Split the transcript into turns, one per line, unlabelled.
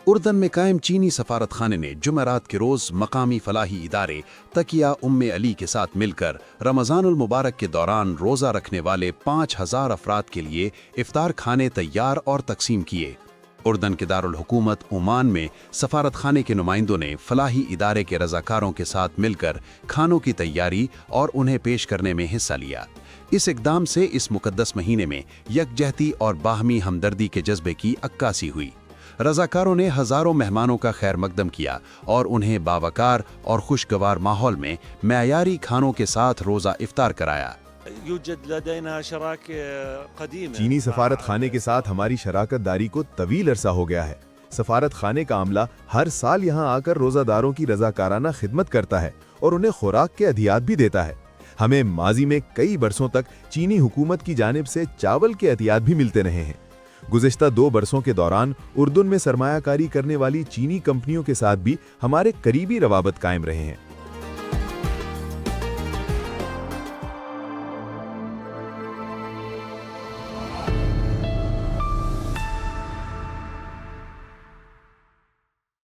اردن میں قائم چینی سفارت خانے نے جمعرات کے روز مقامی فلاحی ادارے تقیہ علی کے ساتھ مل کر رمضان المبارک کے دوران روزہ رکھنے والے 5,000 افراد کے لیے افطار کھانے تیار اور تقسیم کیے۔ اردن کے دارالحکومت عمان میں سفارت خانے کے نمائندوں نے فلاحی ادارے کے رضاکاروں کے ساتھ مل کر کھانوں کی تیاری اور انہیں پیش کرنے میں حصہ لیا۔ اس اقدام سے اس مقدس مہینے میں یکجہتی اور باہمی ہمدردی کے جذبے کی عکاسی ہوئی۔ رضاکاروں نے ہزاروں مہمانوں کا خیر مقدم کیا اور انہیں باوقار اور خوشگوار ماحول میں معیاری کھانوں کے ساتھ روزہ افطار کرایا۔
چینی سفارت خانے کے ساتھ ہماری شراکت داری کو طویل عرصہ ہو گیا ہے۔ سفارت خانے کا عملہ ہر سال یہاں آ کر روزہ داروں کی رضاکارانہ خدمت کرتا ہے اور انہیں خوراک کے عطیات بھی دیتا ہے۔ ہمیں ماضی میں کئی برسوں تک چینی حکومت کی جانب سے چاول کے عطیات بھی ملتے رہے ہیں۔ گزشتہ 2 برسوں کے دوران اردن میں سرمایہ کاری کرنے والی چینی کمپنیوں کے ساتھ بھی ہمارے قریبی روابط قائم رہے ہیں۔